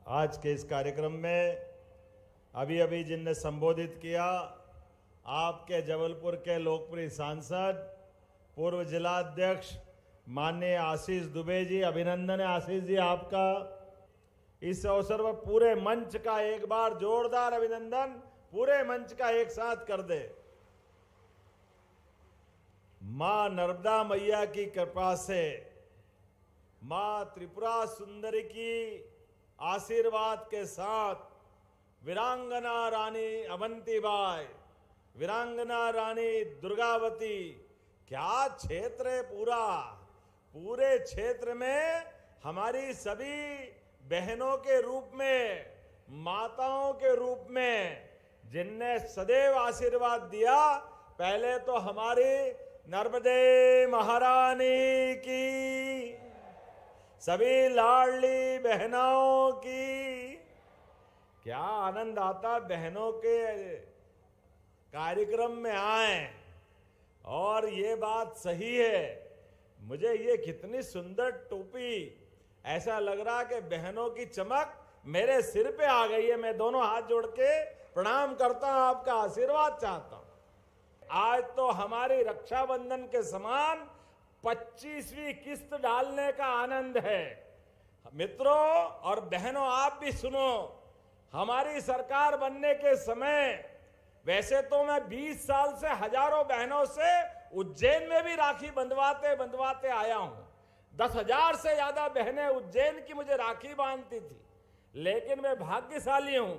आज के इस कार्यक्रम में अभी अभी जिनने संबोधित किया, आपके जबलपुर के लोकप्रिय सांसद पूर्व जिलाध्यक्ष माननीय आशीष दुबे जी, अभिनंदन है आशीष जी आपका। इस अवसर पर पूरे मंच का एक बार जोरदार अभिनंदन पूरे मंच का एक साथ कर दे। मां नर्मदा मैया की कृपा से, मां त्रिपुरा सुंदरी की आशीर्वाद के साथ वीरांगना रानी अवंतीबाई, वीरांगना रानी दुर्गावती, क्या क्षेत्र है पूरे क्षेत्र में हमारी सभी बहनों के रूप में, माताओं के रूप में जिनने सदैव आशीर्वाद दिया, पहले तो हमारी नर्मदे महारानी की, सभी लाडली बहनों की। क्या आनंद आता बहनों के कार्यक्रम में आए। और ये बात सही है, मुझे ये कितनी सुंदर टोपी, ऐसा लग रहा कि बहनों की चमक मेरे सिर पे आ गई है। मैं दोनों हाथ जोड़ के प्रणाम करता हूं, आपका आशीर्वाद चाहता हूं। आज तो हमारी रक्षाबंधन के समान 25वीं किस्त डालने का आनंद है। मित्रों और बहनों, आप भी सुनो, हमारी सरकार बनने के समय, वैसे तो मैं 20 साल से हजारों बहनों से उज्जैन में भी राखी बंधवाते आया हूं। 10,000 से ज्यादा बहनें उज्जैन की मुझे राखी बांधती थी। लेकिन मैं भाग्यशाली हूं,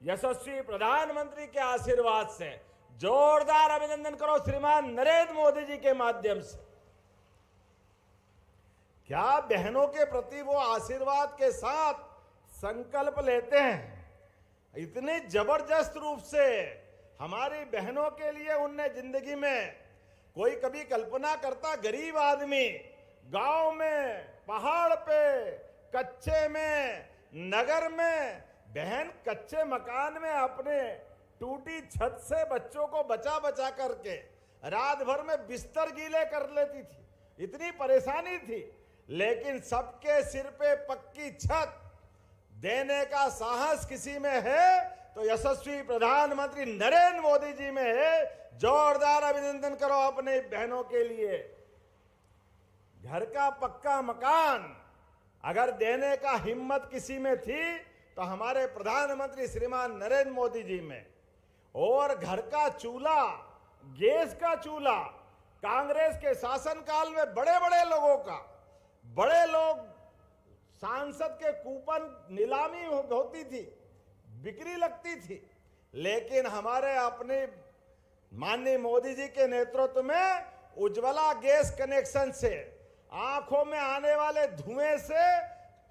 यशस्वी प्रधानमंत्री के आशीर्वाद से। जोरदार अभिनंदन करो श्रीमान नरेंद्र मोदी जी के माध्यम से। क्या बहनों के प्रति वो आशीर्वाद के साथ संकल्प लेते हैं, इतने जबरदस्त रूप से हमारी बहनों के लिए उनने जिंदगी में, कोई कभी कल्पना करता गरीब आदमी गांव में, पहाड़ पे, कच्चे में, नगर में, बहन कच्चे मकान में अपने टूटी छत से बच्चों को बचा बचा करके रात भर में बिस्तर गीले कर लेती थी, इतनी परेशानी थी। लेकिन सबके सिर पे पक्की छत देने का साहस किसी में है तो यशस्वी प्रधानमंत्री नरेंद्र मोदी जी में है। जोरदार अभिनंदन करो अपने बहनों के लिए। घर का पक्का मकान अगर देने का हिम्मत किसी में थी तो हमारे प्रधानमंत्री श्रीमान नरेंद्र मोदी जी में। और घर का चूल्हा, गैस का चूल्हा, कांग्रेस के शासनकाल में बड़े लोगों का, बड़े लोग सांसद के कूपन नीलामी होती थी, बिक्री लगती थी। लेकिन हमारे अपने माननीय मोदी जी के नेतृत्व में उज्ज्वला गैस कनेक्शन से, आंखों में आने वाले धुएं से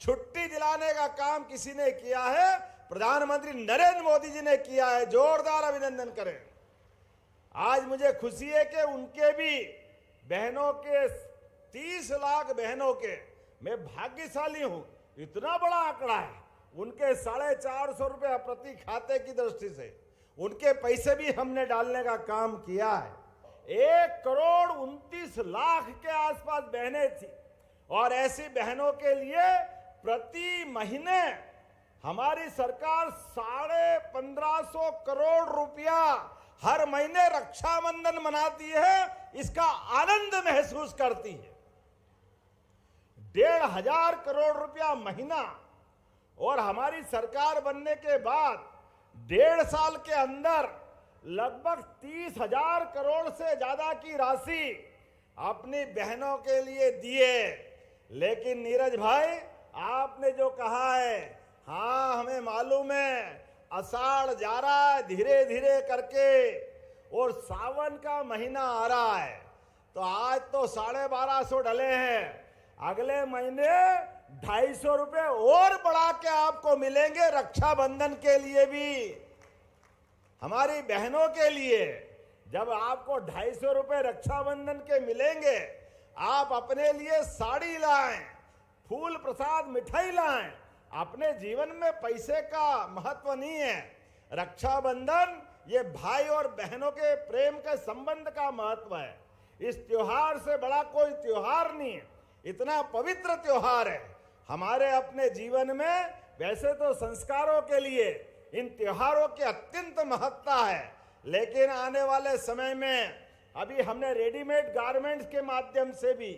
छुट्टी दिलाने का काम किसी ने किया है, प्रधानमंत्री नरेंद्र मोदी जी ने किया है। जोरदार अभिनंदन करें। आज मुझे खुशी है कि उनके भी बहनों के 30 लाख बहनों के, मैं भाग्यशाली हूं, इतना बड़ा आंकड़ा है। उनके 450 रुपए प्रति खाते की दृष्टि से उनके पैसे भी हमने डालने का काम किया है। 1,29,00,000 के आसपास बहनें थी। और ऐसी बहनों के लिए प्रति महीने हमारी सरकार 1,550 करोड़ रुपया हर महीने रक्षाबंधन मनाती है, इसका आनंद महसूस करती है। 1,500 करोड़ रुपया महीना। और हमारी सरकार बनने के बाद 1.5 साल के अंदर लगभग 30,000 करोड़ से ज्यादा की राशि अपनी बहनों के लिए दिए। लेकिन नीरज भाई, आपने जो कहा है, हाँ हमें मालूम है, आषाढ़ जा रहा है धीरे धीरे करके और सावन का महीना आ रहा है। तो आज तो 1250 डले हैं, अगले महीने 250 रुपए और बढ़ा के आपको मिलेंगे रक्षाबंधन के लिए भी। हमारी बहनों के लिए जब आपको 250 रुपए रक्षाबंधन के मिलेंगे, आप अपने लिए साड़ी लाएं, फूल प्रसाद मिठाई लाएं। अपने जीवन में पैसे का महत्व नहीं है। रक्षाबंधन ये भाई और बहनों के प्रेम के संबंध का महत्व है। इस त्योहार से बड़ा कोई त्योहार नहीं है, इतना पवित्र त्योहार है। हमारे अपने जीवन में वैसे तो संस्कारों के लिए इन त्योहारों की अत्यंत महत्ता है, लेकिन आने वाले समय में अभी हमने रेडीमेड गारमेंट्स के माध्यम से भी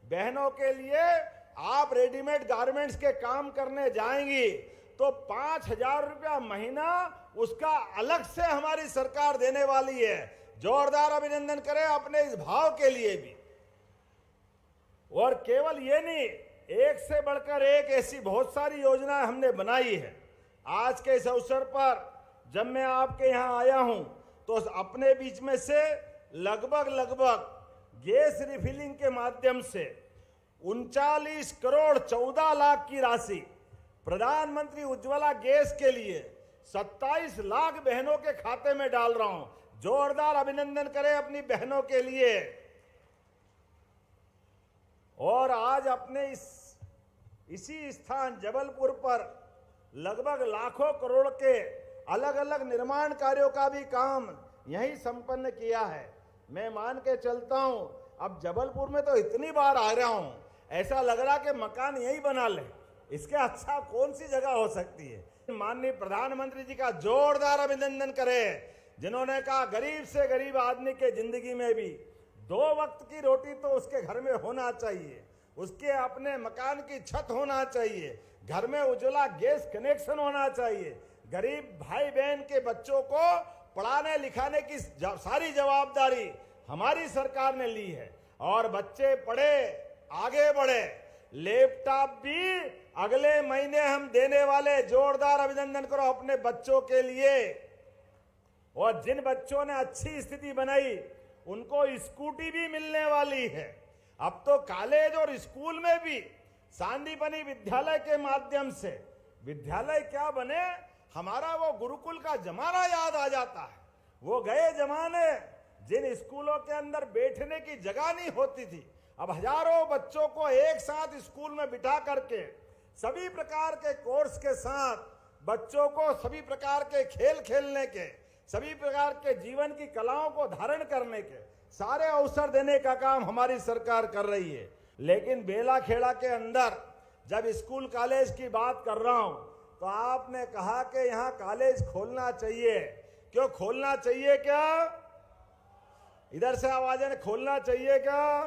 बहनों के लिए, आप रेडीमेड गारमेंट्स के काम करने जाएंगी तो 5,000 रुपया महीना उसका अलग से हमारी सरकार देने वाली है। जोरदार अभिनंदन करें अपने इस भाव के लिए भी। और केवल ये नहीं, एक से बढ़कर एक ऐसी बहुत सारी योजनाएं हमने बनाई है। आज के इस अवसर पर जब मैं आपके यहाँ आया हूं तो अपने बीच में से लगभग गैस रिफिलिंग के माध्यम से 39 करोड़ 14 लाख की राशि, प्रधानमंत्री उज्ज्वला गैस के लिए 27 लाख बहनों के खाते में डाल रहा हूं। जोरदार अभिनंदन करें अपनी बहनों के लिए। और आज अपने इसी स्थान जबलपुर पर लगभग लाखों करोड़ के अलग अलग निर्माण कार्यों का भी काम यहीं संपन्न किया है। मैं मान के चलता हूं, अब जबलपुर में तो इतनी बार आ रहा हूं, ऐसा लग रहा कि मकान यही बना ले, इसके अच्छा कौन सी जगह हो सकती है। माननीय प्रधानमंत्री जी का जोरदार अभिनंदन करें, जिन्होंने कहा गरीब से गरीब आदमी के जिंदगी में भी 2 वक्त की रोटी तो उसके घर में होना चाहिए, उसके अपने मकान की छत होना चाहिए, घर में उज्ज्वला गैस कनेक्शन होना चाहिए। गरीब भाई बहन के बच्चों को पढ़ाने लिखाने की सारी जवाबदारी हमारी सरकार ने ली है और बच्चे पढ़े आगे बढ़े। लैपटॉप भी अगले महीने हम देने वाले, जोरदार अभिनंदन करो अपने बच्चों के लिए। और जिन बच्चों ने अच्छी स्थिति बनाई उनको स्कूटी भी मिलने वाली है। अब तो कॉलेज और स्कूल में भी सांदीपनी विद्यालय के माध्यम से विद्यालय क्या बने, हमारा वो गुरुकुल का जमाना याद आ जाता है। वो गए जमाने जिन स्कूलों के अंदर बैठने की जगह नहीं होती थी, अब हजारों बच्चों को एक साथ स्कूल में बिठा करके सभी प्रकार के कोर्स के साथ बच्चों को सभी प्रकार के खेल खेलने के, सभी प्रकार के जीवन की कलाओं को धारण करने के सारे अवसर देने का काम हमारी सरकार कर रही है। लेकिन बेला खेड़ा के अंदर जब स्कूल कॉलेज की बात कर रहा हूं तो आपने कहा कि यहां कॉलेज खोलना चाहिए। क्यों खोलना चाहिए? क्या इधर से आवाज है, खोलना चाहिए क्या?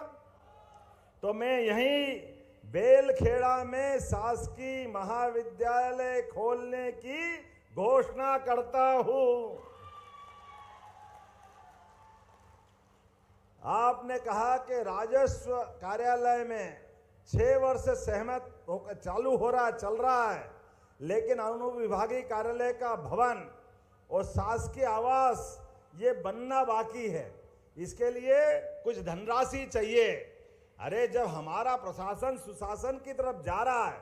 तो मैं यहीं बेलखेड़ा में शासकीय महाविद्यालय खोलने की घोषणा करता हूं। आपने कहा कि राजस्व कार्यालय में 6 वर्ष से सहमत होकर चालू हो रहा चल रहा है, लेकिन अनुविभागीय कार्यालय का भवन और शासकीय आवास ये बनना बाकी है। इसके लिए कुछ धनराशि चाहिए। अरे जब हमारा प्रशासन सुशासन की तरफ जा रहा है,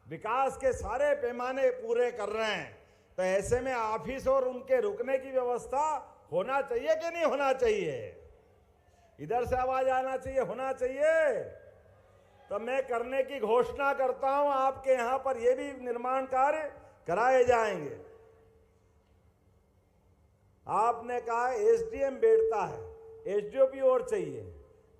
विकास के सारे पैमाने पूरे कर रहे हैं, तो ऐसे में ऑफिस और उनके रुकने की व्यवस्था होना चाहिए कि नहीं होना चाहिए? इधर से आवाज आना चाहिए, होना चाहिए। तो मैं करने की घोषणा करता हूं, आपके यहां पर यह भी निर्माण कार्य कराए जाएंगे। आपने कहा एसडीएम बैठता है, एसडीओपी और चाहिए।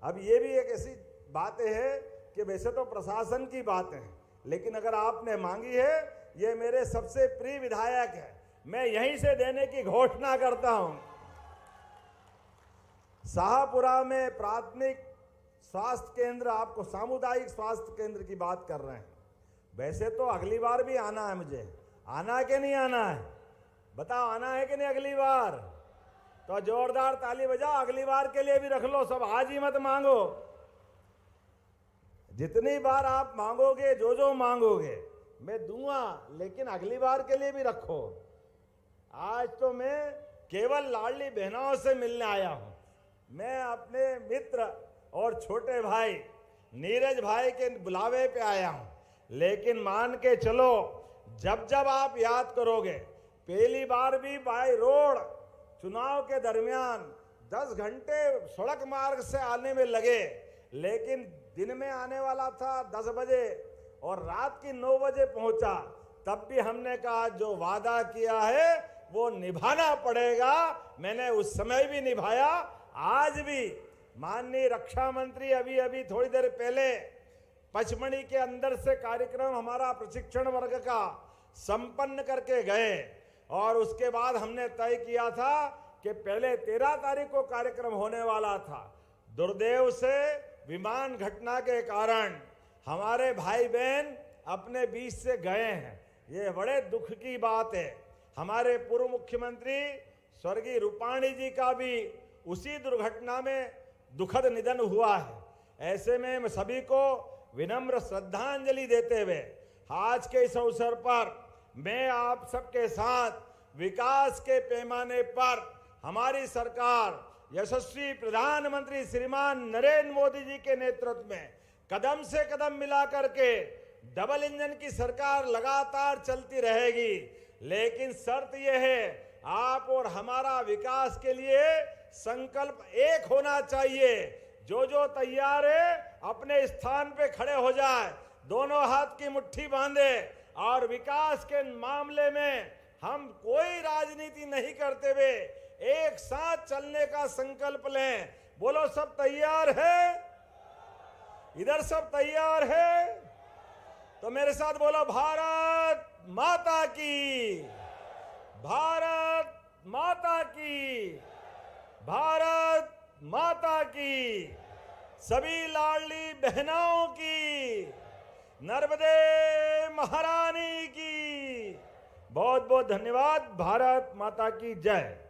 अब ये भी एक ऐसी बातें है कि वैसे तो प्रशासन की बातें हैं, लेकिन अगर आपने मांगी है, ये मेरे सबसे प्रिय विधायक है, मैं यहीं से देने की घोषणा करता हूं। शाहपुरा में प्राथमिक स्वास्थ्य केंद्र, आपको सामुदायिक स्वास्थ्य केंद्र की बात कर रहे हैं। वैसे तो अगली बार भी आना है, मुझे आना है कि नहीं आना है? बताओ, आना है कि नहीं अगली बार? तो जोरदार ताली बजाओ, अगली बार के लिए भी रख लो। सब आज ही मत मांगो, जितनी बार आप मांगोगे, जो जो मांगोगे मैं दूंगा, लेकिन अगली बार के लिए भी रखो। आज तो मैं केवल लाडली बहनों से मिलने आया हूं। मैं अपने मित्र और छोटे भाई नीरज भाई के बुलावे पे आया हूं, लेकिन मान के चलो, जब जब आप याद करोगे, पहली बार भी बाय रोड चुनाव के दरमियान 10 घंटे सड़क मार्ग से आने में लगे, लेकिन दिन में आने वाला था 10 बजे और रात की 9 बजे पहुंचा। तब भी हमने कहा जो वादा किया है वो निभाना पड़ेगा। मैंने उस समय भी निभाया, आज भी। माननीय रक्षा मंत्री अभी थोड़ी देर पहले पचमढ़ी के अंदर से कार्यक्रम हमारा प्रशिक्षण वर्ग का संपन्न करके गए। और उसके बाद हमने तय किया था कि पहले 13 तारीख को कार्यक्रम होने वाला था। दुर्दैव से विमान घटना के कारण हमारे भाई बहन अपने बीच से गए हैं। ये बड़े दुख की बात है। हमारे पूर्व मुख्यमंत्री स्वर्गीय रूपाणी जी का भी उसी दुर्घटना में दुखद निधन हुआ है। ऐसे में मैं सभी को विनम्र श्रद्धांजलि देते हुए आज के इस अवसर पर मैं आप सबके साथ विकास के पैमाने पर हमारी सरकार यशस्वी प्रधानमंत्री श्रीमान नरेंद्र मोदी जी के नेतृत्व में कदम से कदम मिला करके डबल इंजन की सरकार लगातार चलती रहेगी। लेकिन शर्त यह है, आप और हमारा विकास के लिए संकल्प एक होना चाहिए। जो तैयार है अपने स्थान पे खड़े हो जाए, दोनों हाथ की मुट्ठी बांधे और विकास के मामले में हम कोई राजनीति नहीं करते हुए एक साथ चलने का संकल्प लें। बोलो, सब तैयार है? इधर सब तैयार है? तो मेरे साथ बोलो, भारत माता की, भारत माता की, भारत माता की, सभी लाडली बहनों की, नर्मदे महारानी की। बहुत बहुत धन्यवाद। भारत माता की जय।